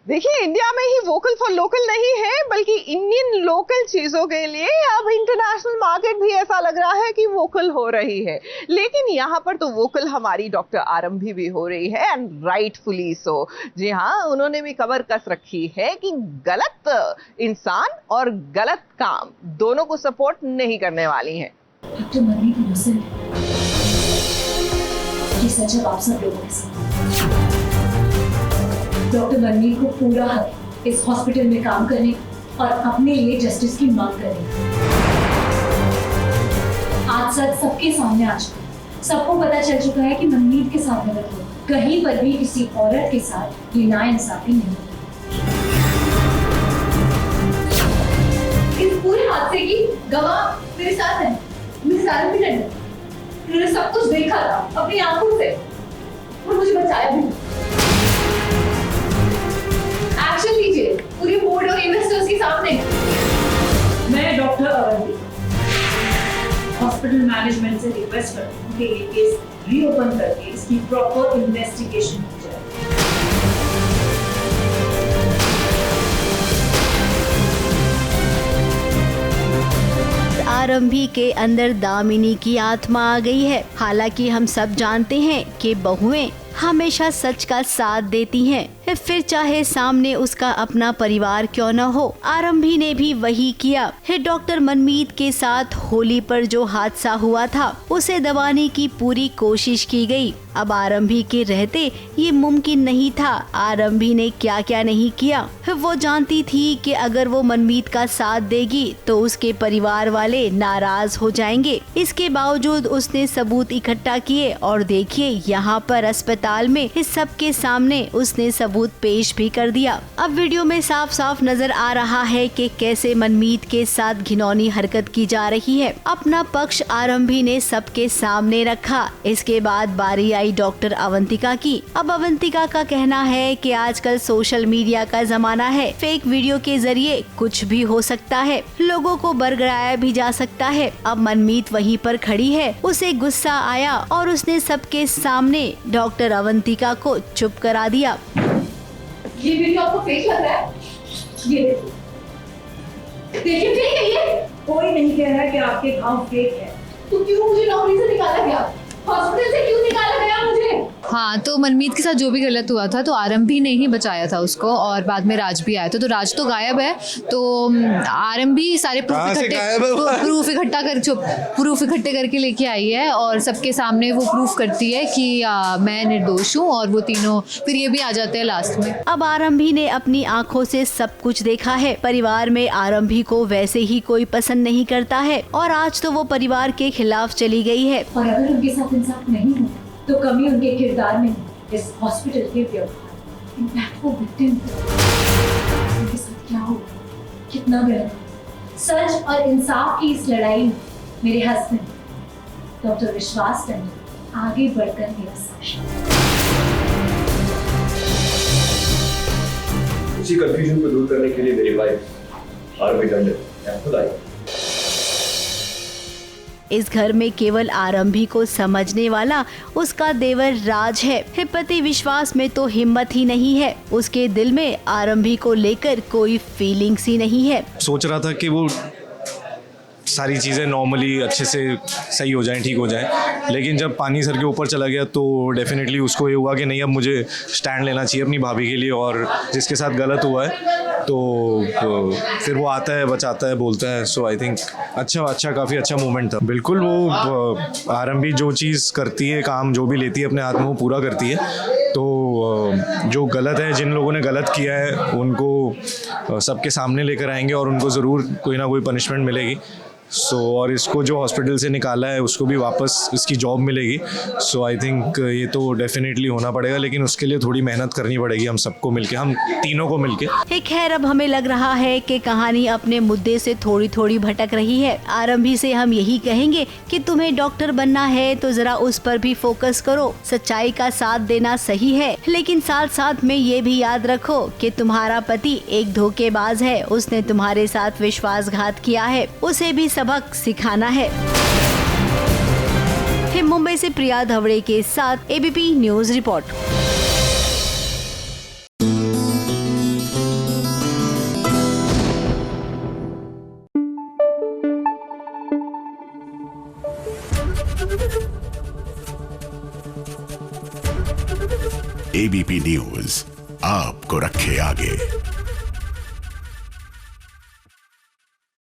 देखिए, इंडिया में ही vocal for local नहीं है, बल्कि इंडियन लोकल चीजों के लिए अब इंटरनेशनल मार्केट भी ऐसा लग रहा है कि वोकल हो रही है। लेकिन यहाँ पर तो वोकल हमारी डॉक्टर आरंभी भी हो रही है, एंड राइटफुली सो। जी हाँ, उन्होंने भी कमर कस रखी है कि गलत इंसान और गलत काम दोनों को सपोर्ट नहीं करने वाली हैं। डॉक्टर मनमीत इनोसेंट है, ये सच है आप सब लोगों के साथ। डॉक्टर मनमीत को पूरा हक इस हॉस्पिटल में काम करने और अपने लिए जस्टिस की मांग करने। आज सच सबके सामने आ चुका है, सबको पता चल चुका है कि मनमीत के साथ गलत हुआ। कहीं पर भी किसी औरत के साथ ये नाइंसाफी नहीं हुई। इस पूरे हादसे की गवाह मेरे साथ है, मिस आरंभी टंडन। उन्होंने सब कुछ देखा था अपनी आंखों से और मुझे बचाया भी। एक्शन लीजिए पूरे बोर्ड और इन्वेस्टर्स के सामने। मैं डॉक्टर आरंभी हॉस्पिटल मैनेजमेंट से रिक्वेस्ट करती हूँ कि ये केस रीओपन करके इसकी प्रॉपर इन्वेस्टिगेशन की जाए। आरंभी के अंदर दामिनी की आत्मा आ गई है। हालांकि हम सब जानते हैं कि बहुएं हमेशा सच का साथ देती हैं, फिर चाहे सामने उसका अपना परिवार क्यों न हो। आरंभी ने भी वही किया है। डॉक्टर मनमीत के साथ होली पर जो हादसा हुआ था उसे दबाने की पूरी कोशिश की गई। अब आरंभी के रहते ये मुमकिन नहीं था। आरंभी ने क्या क्या नहीं किया। वो जानती थी कि अगर वो मनमीत का साथ देगी तो उसके परिवार वाले नाराज हो जाएंगे। इसके बावजूद उसने सबूत इकट्ठा किए और देखिए यहाँ पर अस्पताल में इस सब के सामने उसने सबूत पेश भी कर दिया। अब वीडियो में साफ साफ नजर आ रहा है कि कैसे मनमीत के साथ घिनौनी हरकत की जा रही है। अपना पक्ष आरंभी ने सबके सामने रखा। इसके बाद बारी आई डॉक्टर अवंतिका की। अब अवंतिका का कहना है कि आजकल सोशल मीडिया का जमाना है, फेक वीडियो के जरिए कुछ भी हो सकता है, लोगों को बरगलाया भी जा सकता है। अब मनमीत वहीं पर खड़ी है, उसे गुस्सा आया और उसने सबके सामने डॉक्टर अवंतिका को चुप करा दिया। ये वीडियो आपको फेक लग रहा है? ये देखिए फेक है ये। कोई नहीं कह रहा कि आपके घाव फेक है। तो क्यों मुझे नौकरी से निकाला गया? हॉस्पिटल से क्यों निकाला गया मुझे? हाँ, तो मनमीत के साथ जो भी गलत हुआ था तो आरंभी ने ही बचाया था उसको, और बाद में राज भी आया था। तो राज तो गायब है, तो आरंभी सारे प्रूफ इकट्ठे करके लेके आई है और सबके सामने वो प्रूफ करती है कि मैं निर्दोष हूँ, और वो तीनों फिर ये भी आ जाते हैं लास्ट में। अब आरंभी ने अपनी आंखों से सब कुछ देखा है। परिवार में आरंभी को वैसे ही कोई पसंद नहीं करता है और आज तो वो परिवार के खिलाफ चली गई है। और अगर उनके साथ इंसाफ नहीं हो तो कमी उनके किरदार में, इस हॉस्पिटल के व्यवहार, इम्पैक्ट को विक्टिम उनके साथ क्या हो, कितना गलत। सच और इंसाफ की इस लड़ाई में मेरे हस्बैंड डॉक्टर विश्वास टंडन आगे बढ़कर मेरा साक्षी। उसी कंफ्यूजन को दूर करने के लिए मेरी वाइफ आरंभी टंडन खुद आई। इस घर में केवल आरंभी को समझने वाला उसका देवर राज है। पति विश्वास में तो हिम्मत ही नहीं है। उसके दिल में आरंभी को लेकर कोई फीलिंग्स ही नहीं है। सोच रहा था कि वो सारी चीज़ें नॉर्मली अच्छे से सही हो जाएं, ठीक हो जाएं, लेकिन जब पानी सर के ऊपर चला गया तो डेफिनेटली उसको ये हुआ कि नहीं, अब मुझे स्टैंड लेना चाहिए अपनी भाभी के लिए, और जिसके साथ गलत हुआ है तो फिर वो आता है, बचाता है, बोलता है। सो आई थिंक अच्छा काफ़ी अच्छा मोमेंट था। बिल्कुल वो आरंभी जो चीज़ करती है, काम जो भी लेती है अपने हाथ में वो पूरा करती है। तो जो गलत है, जिन लोगों ने गलत किया है उनको सबके सामने लेकर आएंगे और उनको ज़रूर कोई ना कोई पनिशमेंट मिलेगी। और इसको जो हॉस्पिटल से निकाला है उसको भी वापस इसकी जॉब मिलेगी। आई थिंक ये तो डेफिनेटली होना पड़ेगा, लेकिन उसके लिए थोड़ी मेहनत करनी पड़ेगी हम सबको मिलके, हम तीनों को मिलके। खैर, अब हमें लग रहा है कि कहानी अपने मुद्दे से थोड़ी थोड़ी भटक रही है। आरंभी से हम यही कहेंगे कि तुम्हें डॉक्टर बनना है तो जरा उस पर भी फोकस करो। सच्चाई का साथ देना सही है, लेकिन साथ साथ में ये भी याद रखो कि तुम्हारा पति एक धोखेबाज है। उसने तुम्हारे साथ विश्वासघात किया है, उसे भी सबक सिखाना है। मुंबई से प्रिया धवड़े के साथ ABP news report. ABP news आपको रखे आगे।